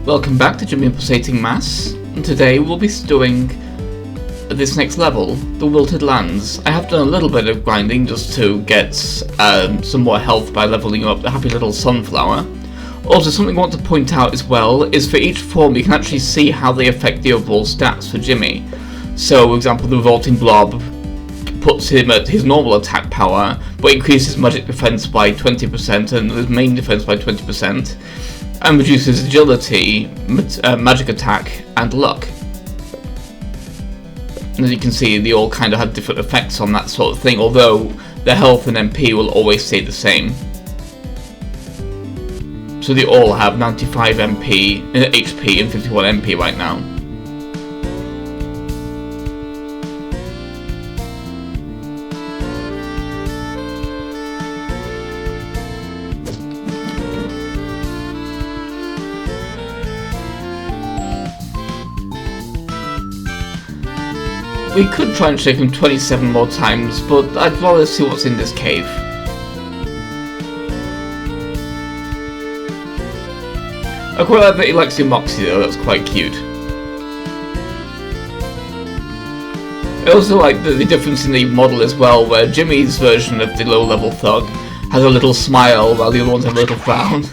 Welcome back to Jimmy Pulsating Mass, and today we'll be doing this next level, the Wilted Lands. I have done a little bit of grinding just to get some more health by leveling up the happy little sunflower. Also, something I want to point out as well is for each form you can actually see how they affect the overall stats for Jimmy. So, for example, the Revolting Blob puts him at his normal attack power, but increases magic defense by 20% and his main defense by 20%. And reduces agility, magic attack, and luck. And as you can see, they all kind of have different effects on that sort of thing, although their health and MP will always stay the same. So they all have 95 HP and 51 MP right now. We could try and shake him 27 more times, but I'd rather see what's in this cave. I quite like that he likes your Moxie though, that's quite cute. I also like the difference in the model as well, where Jimmy's version of the low-level thug has a little smile while the other ones have a little frown.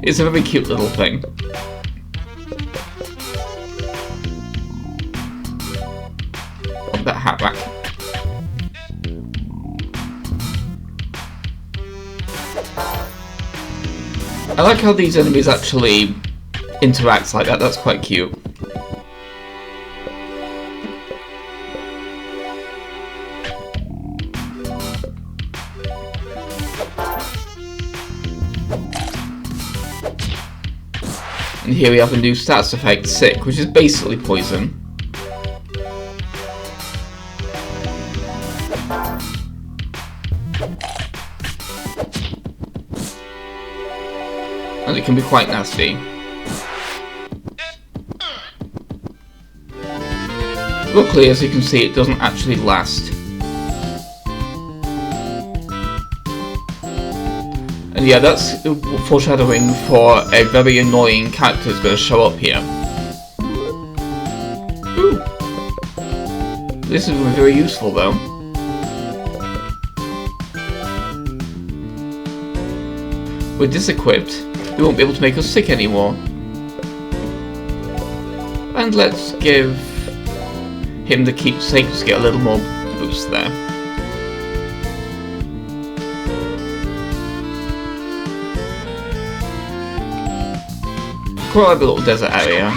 It's a very cute little thing. That hat back. I like how these enemies actually interact like that, that's quite cute. And here we have a new stats effect, Sick, which is basically poison. And it can be quite nasty. Luckily, as you can see, it doesn't actually last. And yeah, that's foreshadowing for a very annoying character that's going to show up here. Ooh. This is very useful though. With this equipped, we won't be able to make us sick anymore. And let's give him the keepsake to get a little more boost there. Quite like the little desert area.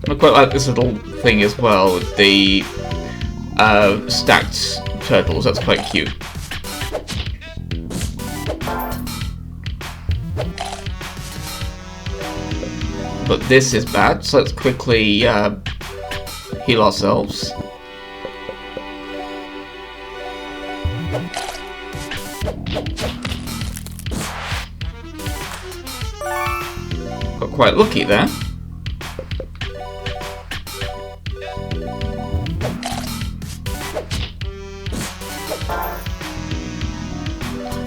I quite like this little thing as well with the stacked turtles, that's quite cute. But this is bad, so let's quickly heal ourselves. Got quite lucky there.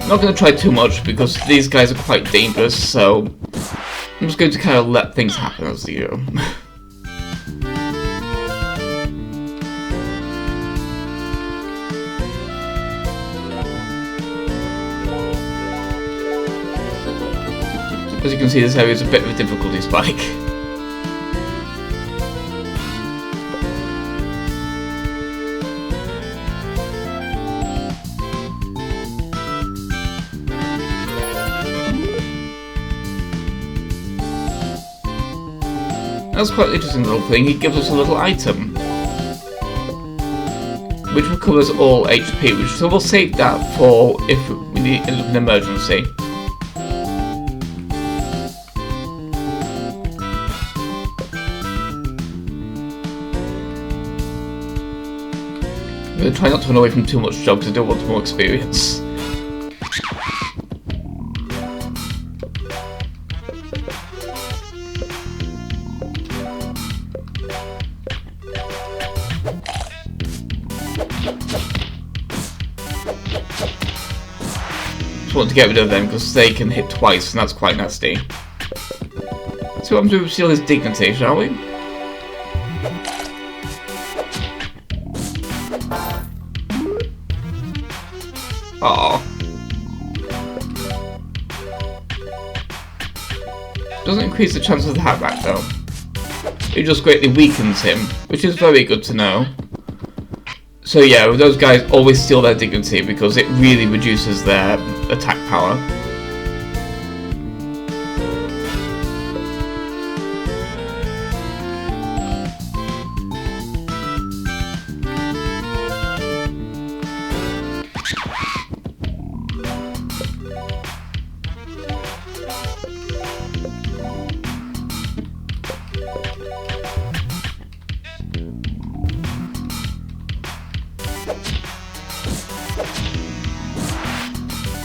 I'm not going to try too much because these guys are quite dangerous, so I'm just going to kind of let things happen as they go. As you can see, this area is a bit of a difficulty spike. That's quite an interesting little thing. He gives us a little item which recovers all HP, so we'll save that for if we need an emergency. I'm going to try not to run away from too much job because I don't want more experience. Just want to get rid of them because they can hit twice and that's quite nasty. So I'm going to steal his dignity, shall we? Aww. Doesn't increase the chance of the hat rack though. It just greatly weakens him, which is very good to know. So yeah, those guys always steal their dignity because it really reduces their attack power.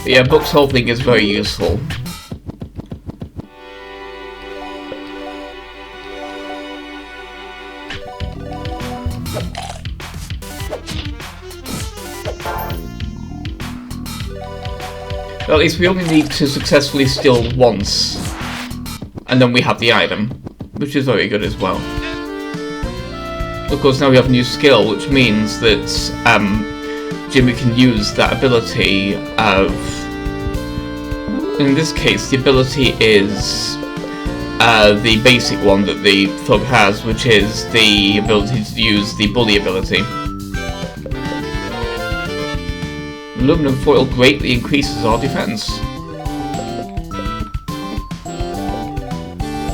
Yeah, Book's whole thing is very useful. But at least we only need to successfully steal once, and then we have the item, which is very good as well. Of course, now we have a new skill, which means that Jimmy can use that ability of... In this case, the ability is the basic one that the thug has, which is the ability to use the bully ability. Aluminum foil greatly increases our defense.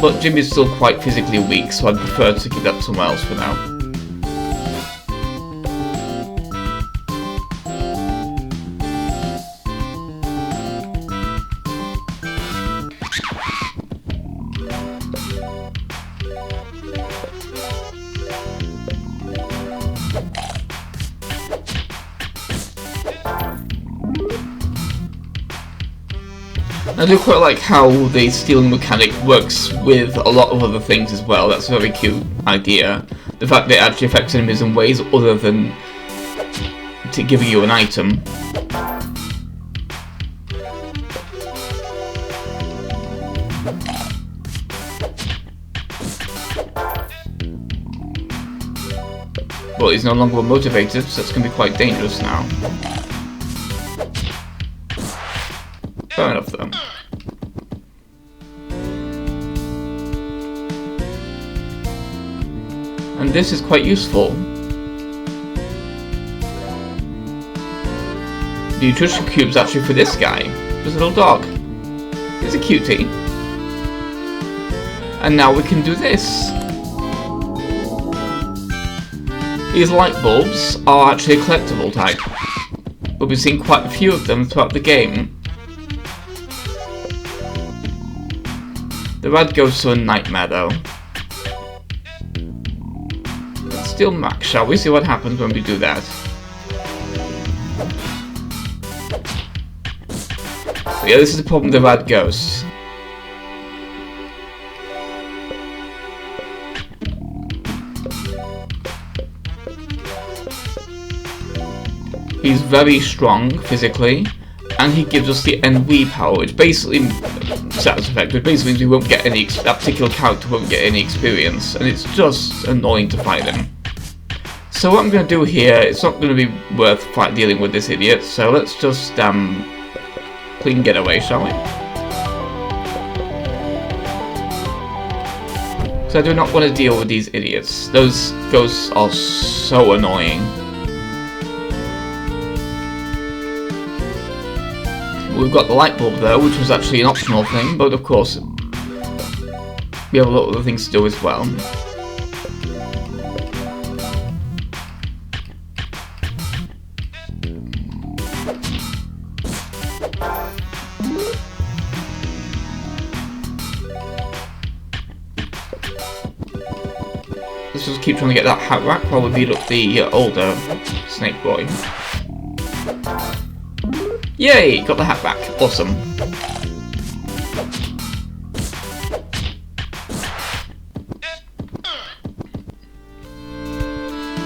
But Jimmy's still quite physically weak, so I'd prefer to keep that somewhere else for now. I do quite like how the stealing mechanic works with a lot of other things as well. That's a very cute idea. The fact that it actually affects enemies in ways other than to giving you an item. Well, he's no longer motivated, so that's going to be quite dangerous now. Fair enough, though. And this is quite useful. The nutrition cube's actually for this guy, this little dog. He's a cutie. And now we can do this. These light bulbs are actually a collectible type, but we've seen quite a few of them throughout the game. The rad goes to a nightmare though. Let's steal Max, shall we? See what happens when we do that. So yeah, this is the problem with the rad ghost. He's very strong physically, and he gives us the NV power, which basically status effect, which basically means we won't get any, that particular character won't get any experience, and it's just annoying to fight him. So what I'm going to do here, it's not going to be worth dealing with this idiot, so let's just clean getaway, shall we? Because I do not want to deal with these idiots. Those ghosts are so annoying. We've got the light bulb though, which was actually an optional thing, but of course we have a lot of other things to do as well. Let's just keep trying to get that hat rack while we beat up the older snake boy. Yay! Got the hat back. Awesome.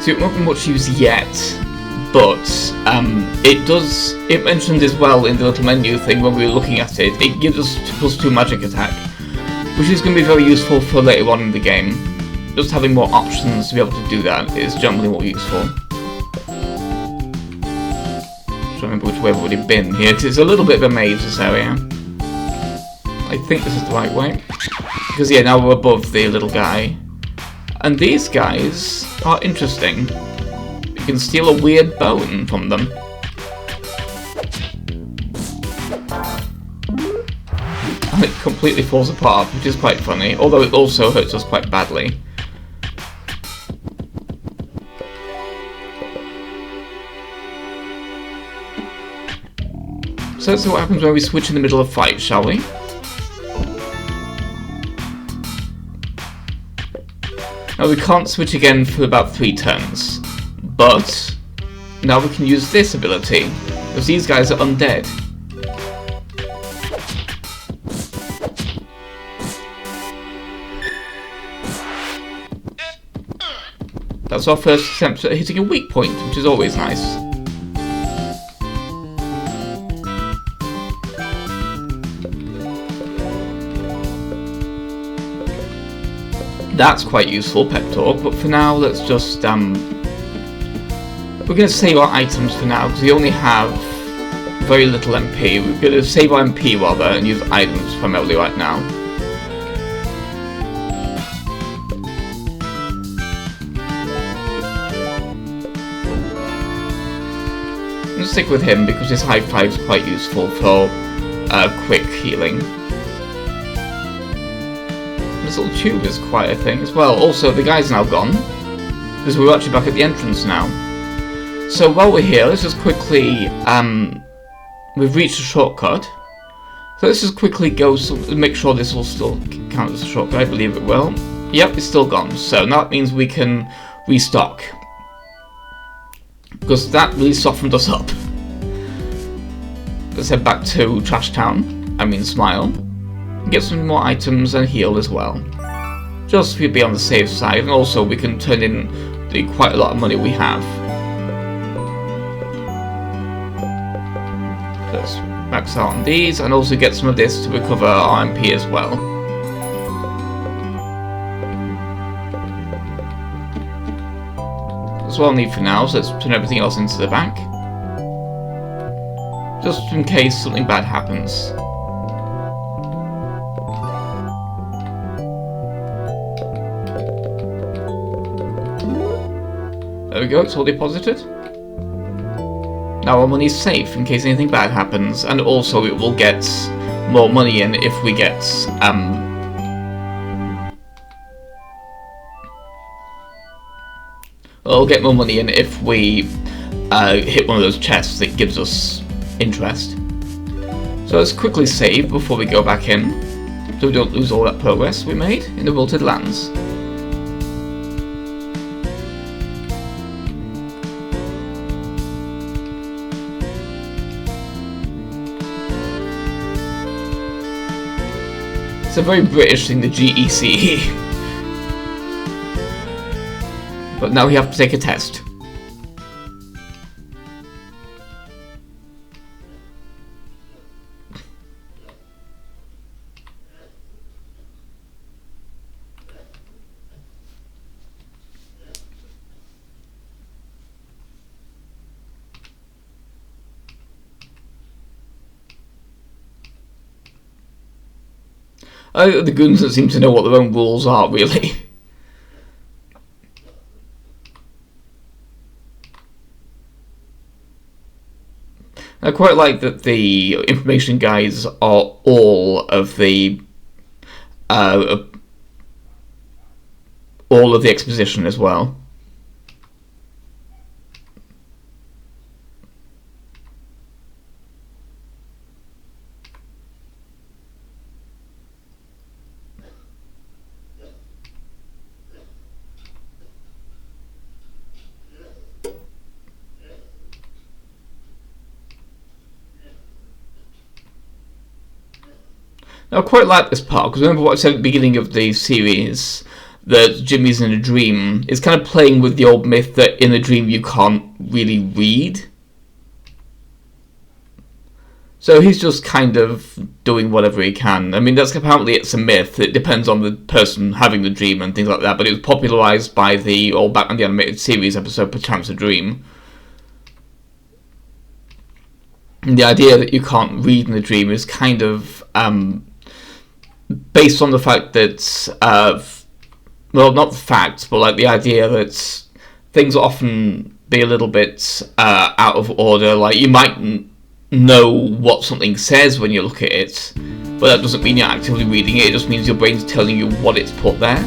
So it won't be much use yet, but it mentioned as well in the little menu thing when we were looking at it, it gives us +2 magic attack, which is going to be very useful for later on in the game. Just having more options to be able to do that is generally more useful. Trying to remember which way I've already been here. It's a little bit of a maze, this area. I think this is the right way. Because yeah, now we're above the little guy. And these guys are interesting. You can steal a weird bone from them. And it completely falls apart, which is quite funny, although it also hurts us quite badly. So let's see what happens when we switch in the middle of fight, shall we? Now we can't switch again for about 3 turns, but now we can use this ability, because these guys are undead. That's our first attempt at hitting a weak point, which is always nice. That's quite useful, pep talk, but for now let's just, we're going to save our items for now, because we only have very little MP. We're going to save our MP rather, and use items primarily right now. I'm going to stick with him, because his high five is quite useful for quick healing. This little tube is quite a thing as well. Also, the guy's now gone, because we're actually back at the entrance now. So while we're here, let's just quickly, we've reached a shortcut. So let's just quickly go, make sure this will still count as a shortcut. I believe it will. Yep, it's still gone. So now that means we can restock, because that really softened us up. Let's head back to Trash Town. I mean Smile. Get some more items and heal as well, just to be on the safe side, and also we can turn in the quite a lot of money we have. Let's max out on these, and also get some of this to recover our MP as well. That's what I'll need for now, so let's turn everything else into the bank, just in case something bad happens. There we go, it's all deposited. Now our money's safe in case anything bad happens, and also it will get more money in if we get, it'll get more money in if we hit one of those chests that gives us interest. So let's quickly save before we go back in, so we don't lose all that progress we made in the Wilted Lands. It's a very British thing, the GEC. But now we have to take a test. The goons don't seem to know what their own rules are, really. I quite like that the information guides are all of the exposition as well. Now, I quite like this part, because remember what I said at the beginning of the series, that Jimmy's in a dream, is kind of playing with the old myth that in a dream you can't really read. So he's just kind of doing whatever he can. I mean, that's apparently it's a myth. It depends on the person having the dream and things like that. But it was popularized by the old Batman the Animated Series episode, Perchance a Dream. And the idea that you can't read in a dream is kind of based on the fact that, well, not the facts, but like the idea that things often be a little bit out of order. Like, you might know what something says when you look at it, but that doesn't mean you're actively reading it. It just means your brain's telling you what it's put there.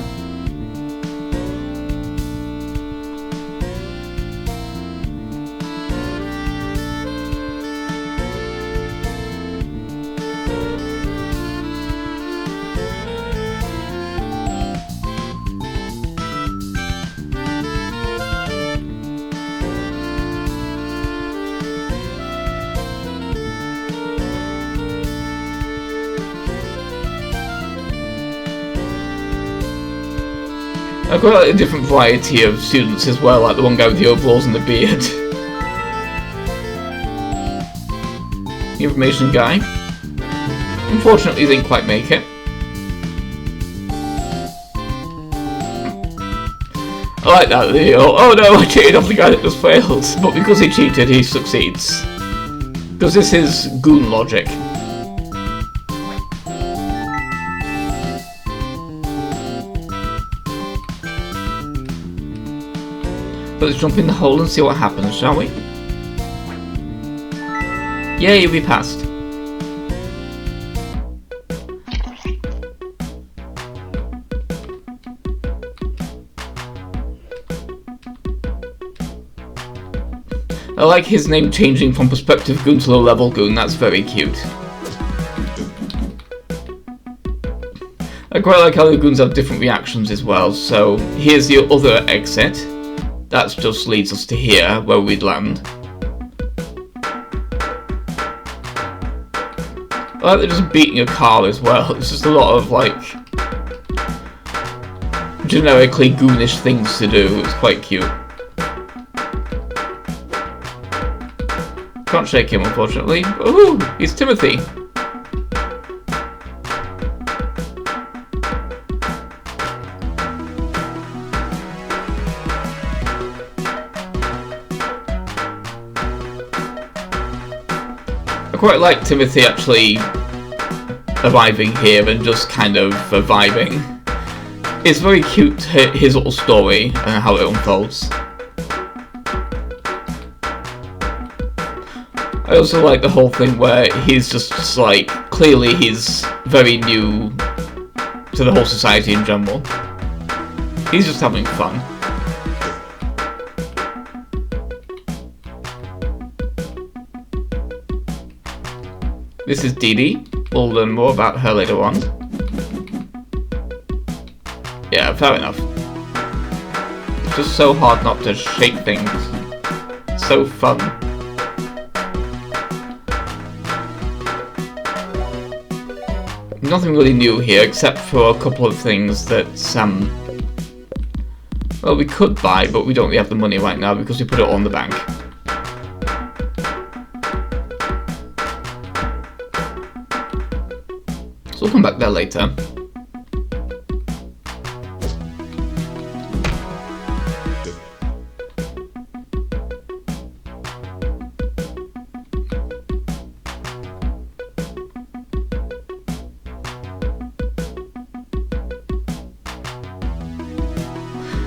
I've got a different variety of students as well, like the one guy with the overalls and the beard. The information guy. Unfortunately, didn't quite make it. I like that video. Oh no, I cheated off the guy that just failed. But because he cheated, he succeeds. Because this is goon logic. Let's jump in the hole and see what happens, shall we? Yay, we passed. I like his name changing from Perspective Goon to Low Level Goon, that's very cute. I quite like how the goons have different reactions as well, so here's the other exit. That just leads us to here, where we'd land. I like they're just beating a car as well. It's just a lot of, like, generically goonish things to do. It's quite cute. Can't shake him, unfortunately. Ooh, he's Timothy. I quite like Timothy actually arriving here and just kind of vibing. It's very cute, his little story and how it unfolds. I also like the whole thing where he's just like, clearly he's very new to the whole society in general. He's just having fun. This is Dee Dee. We'll learn more about her later on. Yeah, fair enough. It's just so hard not to shake things. It's so fun. Nothing really new here, except for a couple of things that, well, we could buy, but we don't really have the money right now because we put it all in the bank. So we'll come back there later.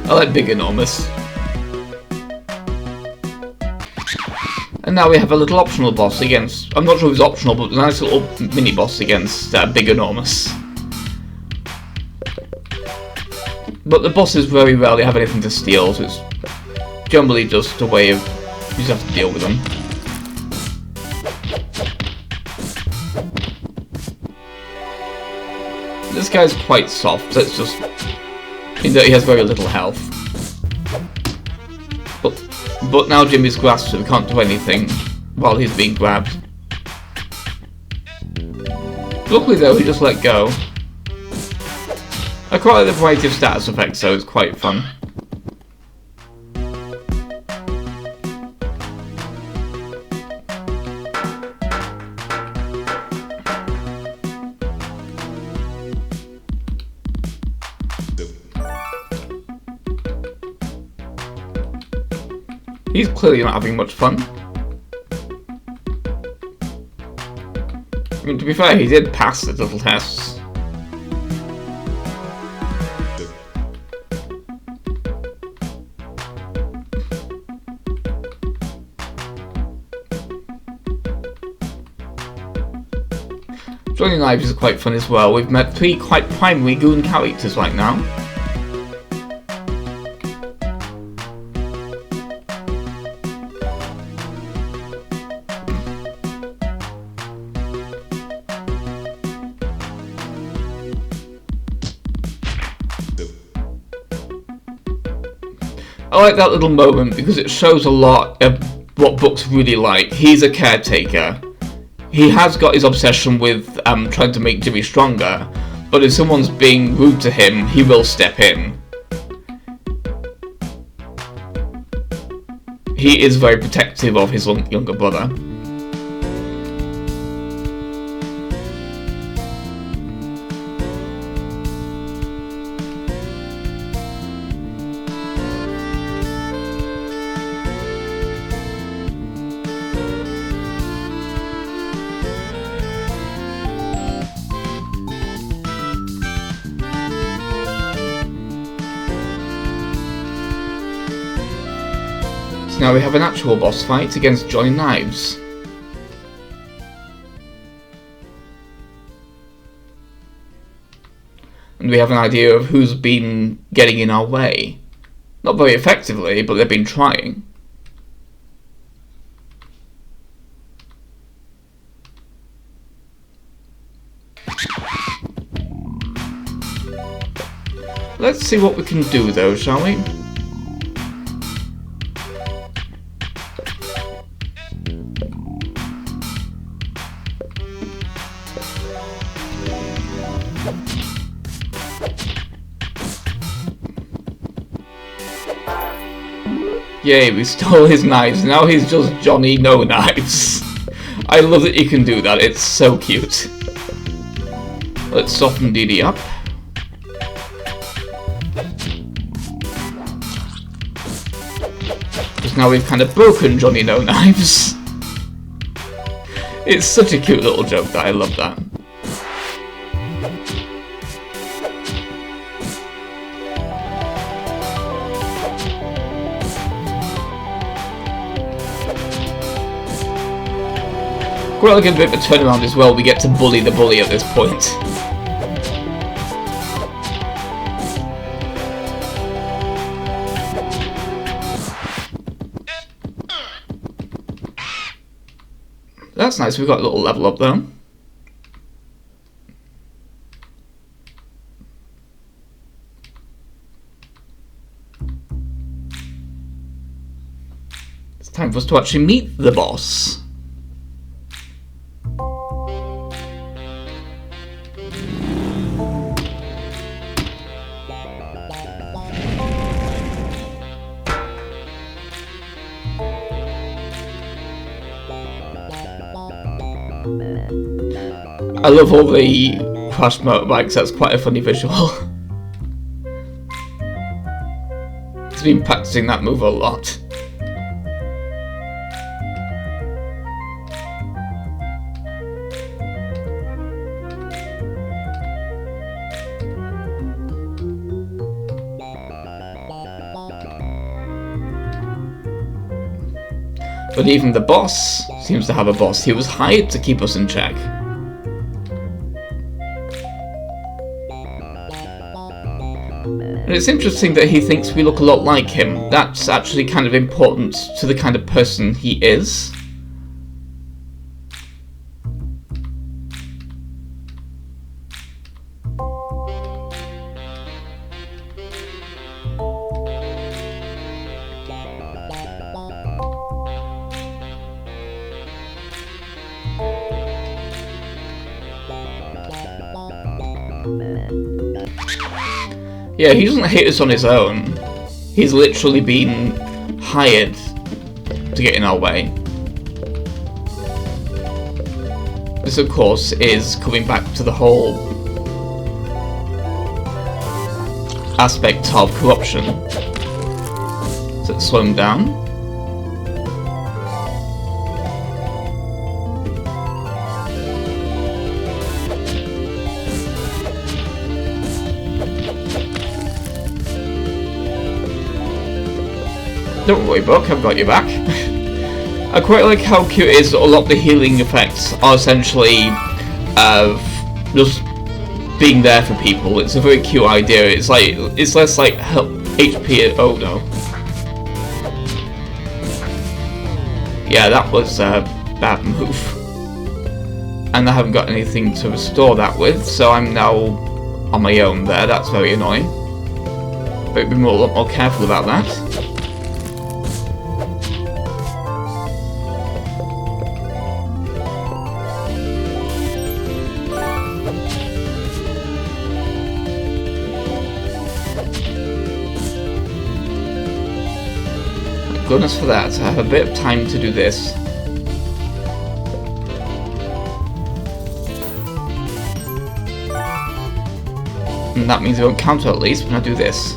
I like Big Enormous. And now we have a little optional boss against... I'm not sure if it's optional, but a nice little mini-boss against Big Enormous. But the bosses very rarely have anything to steal, so it's generally just a way of... you just have to deal with them. This guy's quite soft, let's just... in that he has very little health. But now Jimmy's grasped, so we can't do anything while he's being grabbed. Luckily though, he just let go. I quite like the variety of status effects, so it's quite fun. He's clearly not having much fun. I mean, to be fair, he did pass the little tests. Johnny Knives is quite fun as well. We've met 3 quite primary goon characters right now. I like that little moment because it shows a lot of what Book's really like. He's a caretaker. He has got his obsession with trying to make Jimmy stronger, but if someone's being rude to him, he will step in. He is very protective of his younger brother. So now we have an actual boss fight against Johnny Knives. And we have an idea of who's been getting in our way. Not very effectively, but they've been trying. Let's see what we can do though, shall we? Yay, we stole his knives, now he's just Johnny No Knives. I love that you can do that, it's so cute. Let's soften DD up. Because now we've kind of broken Johnny No Knives. It's such a cute little joke that I love that. We're getting a bit of a turnaround as well. We get to bully the bully at this point. That's nice, we've got a little level up though. It's time for us to actually meet the boss. I love all the crashed motorbikes, that's quite a funny visual. He's been practicing that move a lot. But even the boss seems to have a boss. He was hired to keep us in check. And it's interesting that he thinks we look a lot like him. That's actually kind of important to the kind of person he is. Yeah, he doesn't hate us on his own. He's literally been hired to get in our way. This, of course, is coming back to the whole aspect of corruption. So let's slow him down. Don't worry, Buck, I've got your back. I quite like how cute it is that a lot of the healing effects are essentially just being there for people. It's a very cute idea. It's less like help HP. Oh no. Yeah, that was a bad move. And I haven't got anything to restore that with, so I'm now on my own there. That's very annoying. But be a lot more careful about that. Thank goodness for that. I have a bit of time to do this. And that means it won't counter at least when I do this.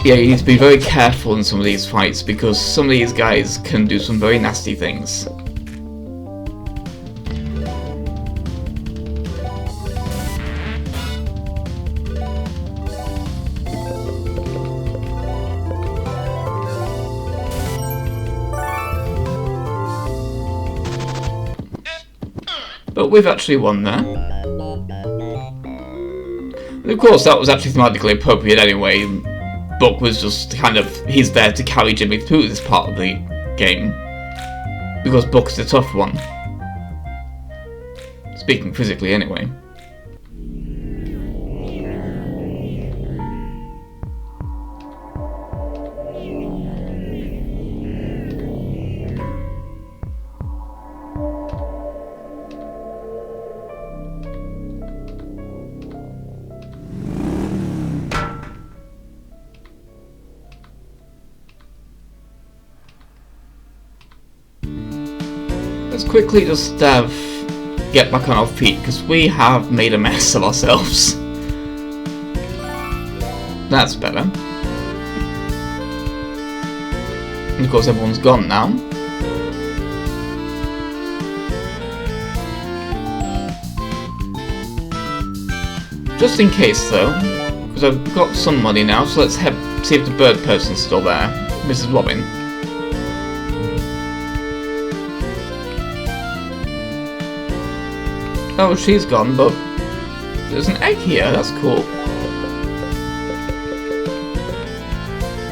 Yeah, you need to be very careful in some of these fights because some of these guys can do some very nasty things. But we've actually won there. And of course, that was actually thematically appropriate anyway. Buck was just kind of, he's there to carry Jimmy through this part of the game. Because Buck's the tough one. Speaking physically anyway. Let's quickly just get back on our feet, because we have made a mess of ourselves. That's better. And of course everyone's gone now. Just in case though, because I've got some money now, so let's see if the bird person's still there. Mrs. Robin. Oh, she's gone, but there's an egg here, that's cool.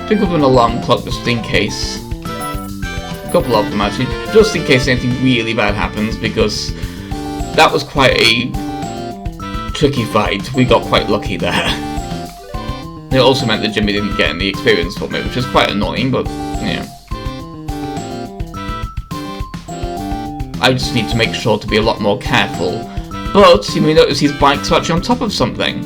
Pick up an alarm clock just in case. A couple of them actually, just in case anything really bad happens, because that was quite a tricky fight. We got quite lucky there. It also meant that Jimmy didn't get any experience from it, which is quite annoying, but yeah. I just need to make sure to be a lot more careful. But you may notice his bikes are actually on top of something.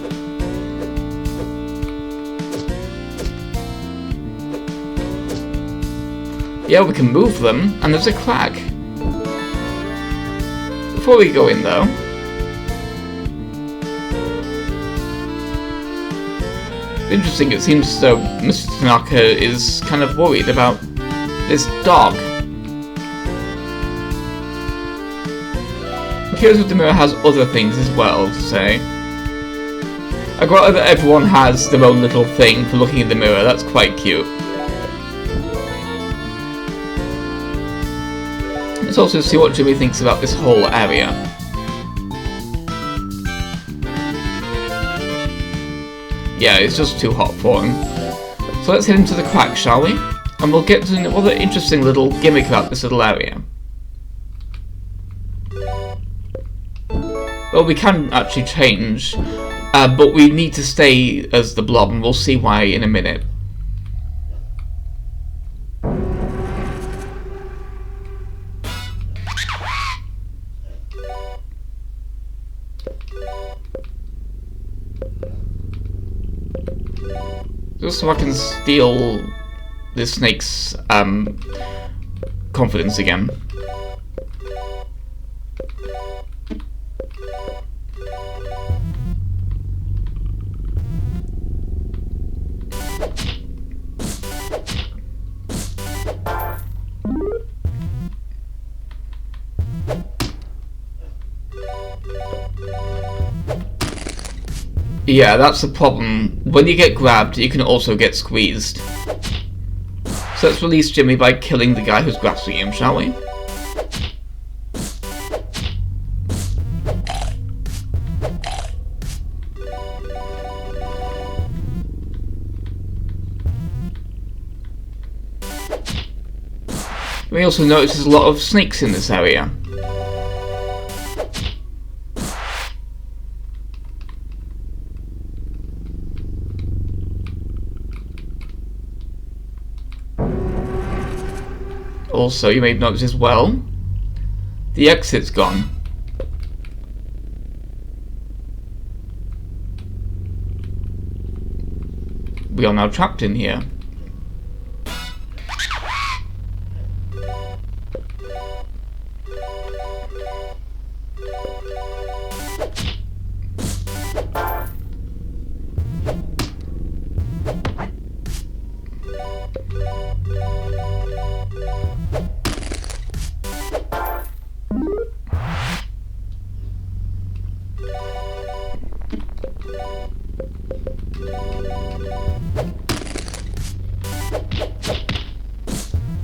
Yeah, we can move them, and there's a crack. Before we go in though, interesting, it seems as though Mr. Tanaka is kind of worried about this dog. Heroes of the Mirror has other things as well to say. I quite like that everyone has their own little thing for looking in the mirror, that's quite cute. Let's also see what Jimmy thinks about this whole area. Yeah, it's just too hot for him. So let's head into the crack, shall we? And we'll get to another interesting little gimmick about this little area. Well, we can actually change, but we need to stay as the blob, and we'll see why in a minute. Just so I can steal this snake's confidence again. Yeah, that's the problem when you get grabbed, you can also get squeezed. So let's release Jimmy by killing the guy who's grasping him, shall we? We also notice there's a lot of snakes in this area. Also, you may have noticed as well, the exit's gone. We are now trapped in here.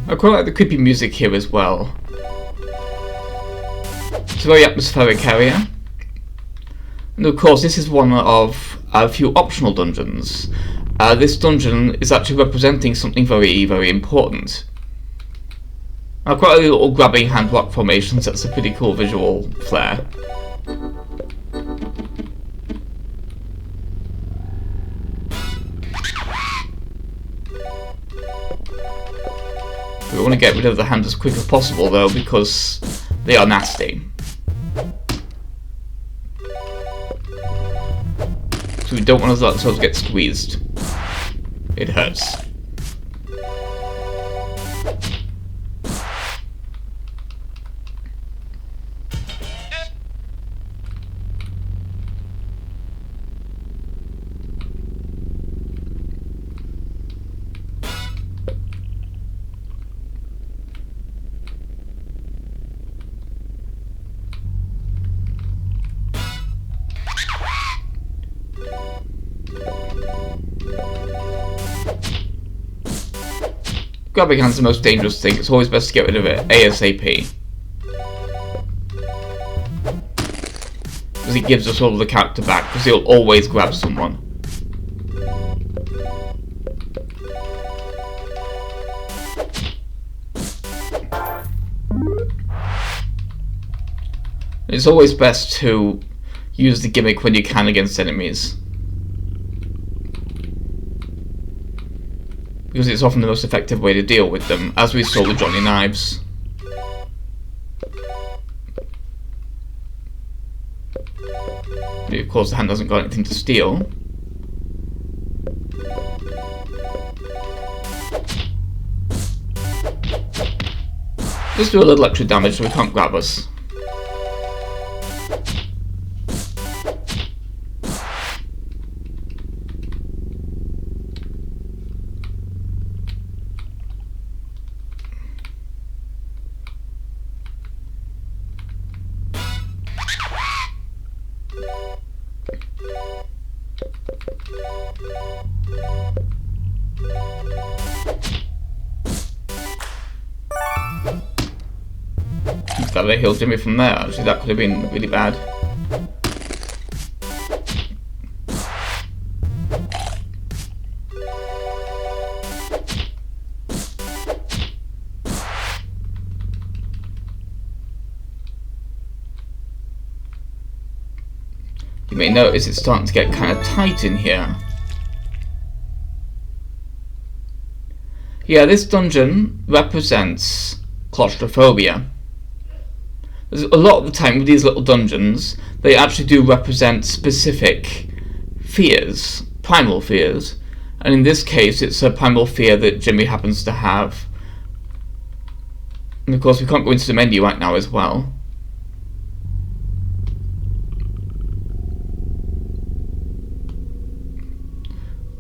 I quite like the creepy music here as well. It's a very atmospheric area. And of course this is one of a few optional dungeons. This dungeon is actually representing something very, very important. I quite like the little grabbing hand rock formations, that's a pretty cool visual flair. We want to get rid of the hands as quick as possible though, because they are nasty. So we don't want to let ourselves get squeezed. It hurts. Grabbing hand's the most dangerous thing, it's always best to get rid of it ASAP. Because it gives us all of the character back, because he'll always grab someone. It's always best to use the gimmick when you can against enemies, because it's often the most effective way to deal with them, as we saw with Johnny Knives. Of course the hand hasn't got anything to steal. Let's do a little extra damage so we can't grab us. Glad they healed Jimmy from there, actually that could have been really bad. You may notice it's starting to get kind of tight in here. Yeah, this dungeon represents claustrophobia. A lot of the time with these little dungeons, they actually do represent specific fears, primal fears, and in this case it's a primal fear that Jimmy happens to have. And of course we can't go into the menu right now as well.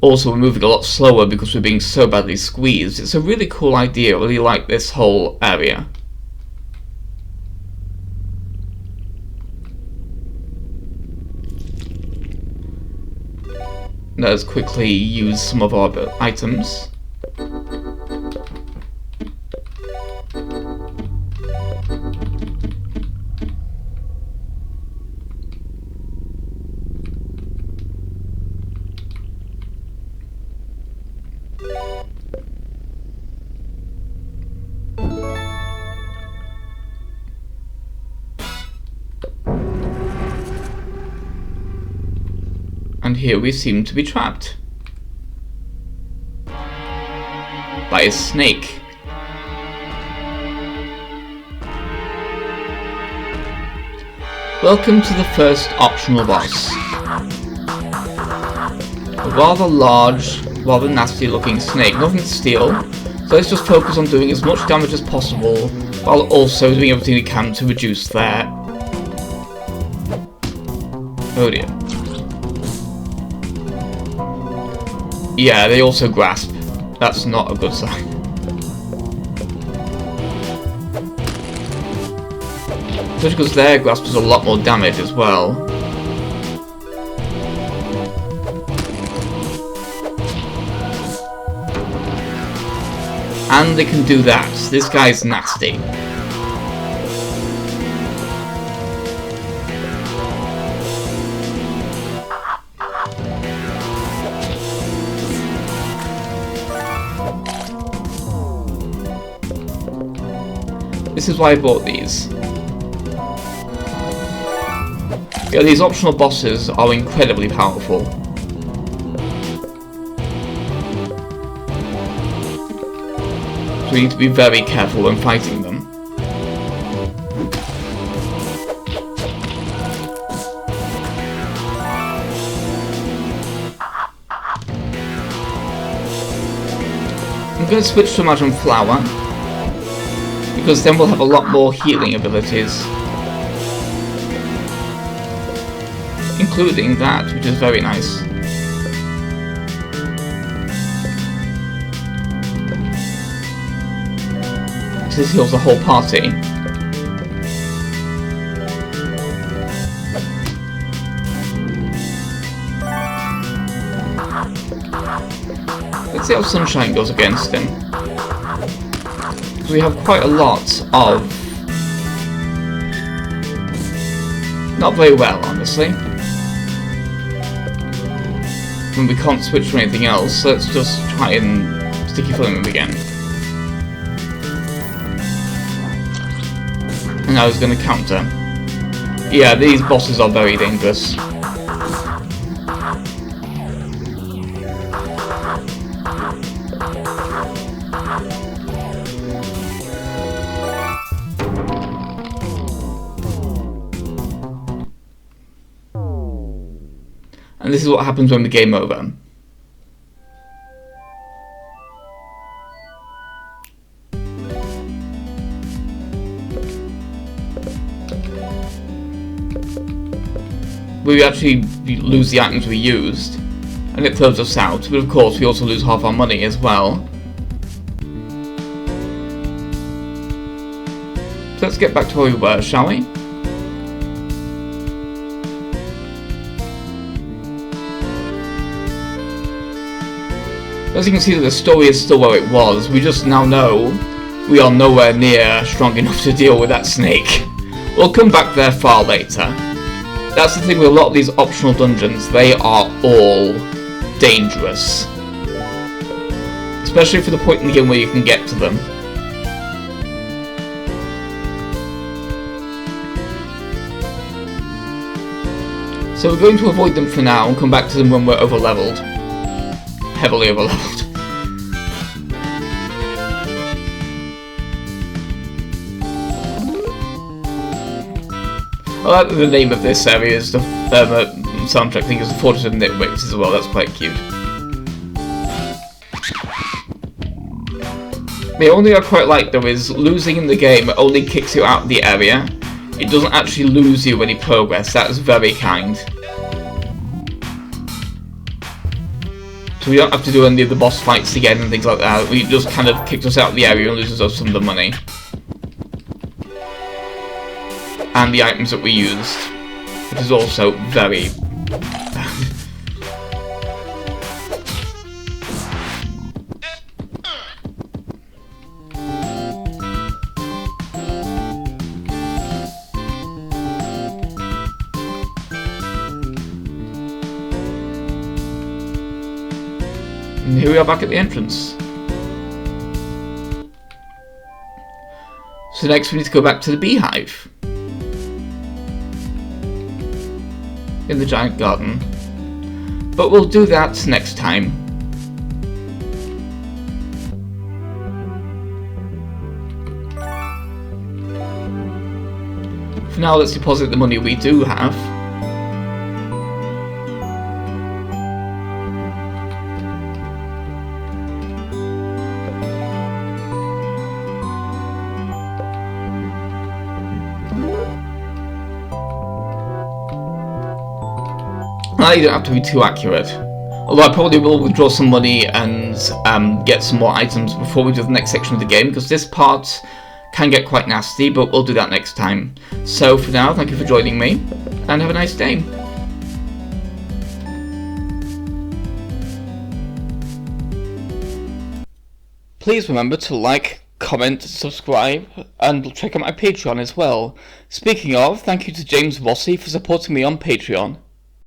Also we're moving a lot slower because we're being so badly squeezed. It's a really cool idea, I really like this whole area. Let's quickly use some of our items. And here we seem to be trapped by a snake. Welcome to the first optional boss. A rather large, rather nasty looking snake. Nothing to steal, so let's just focus on doing as much damage as possible while also doing everything we can to reduce their... Oh dear. Yeah, they also grasp. That's not a good sign. Especially because their grasp does a lot more damage as well. And they can do that. This guy's nasty. This is why I bought these. Yeah, these optional bosses are incredibly powerful. So we need to be very careful when fighting them. I'm going to switch to Imagine Flower, because then we'll have a lot more healing abilities. Including that, which is very nice. This heals the whole party. Let's see how Sunshine goes against him. We have quite a lot of... Not very well, honestly. And we can't switch to anything else, so let's just try and sticky flame him again. And I was going to counter. Yeah, these bosses are very dangerous. And this is what happens when we game over. We actually lose the items we used, and it throws us out, but of course we also lose half our money as well. So let's get back to where we were, shall we? As you can see, the story is still where it was. We just now know we are nowhere near strong enough to deal with that snake. We'll come back there far later. That's the thing with a lot of these optional dungeons. They are all dangerous. Especially for the point in the game where you can get to them. So we're going to avoid them for now and come back to them when we're over-leveled. Heavily over-leveled. I like the name of this area is the soundtrack thing is the Fortress of Nitwits as well. That's quite cute. The only thing I quite like though is losing in the game only kicks you out of the area. It doesn't actually lose you any progress. That is very kind. So we don't have to do any of the boss fights again and things like that. We just kind of kicked us out of the area and loses us some of the money. And the items that we used. Which is also very bad. And here we are back at the entrance. So next we need to go back to the beehive. In the giant garden. But we'll do that next time. For now, let's deposit the money we do have. You don't have to be too accurate. Although I probably will withdraw some money and get some more items before we do the next section of the game, because this part can get quite nasty, but we'll do that next time. So for now, thank you for joining me, and have a nice day. Please remember to like, comment, subscribe, and check out my Patreon as well. Speaking of, thank you to James Rossi for supporting me on Patreon.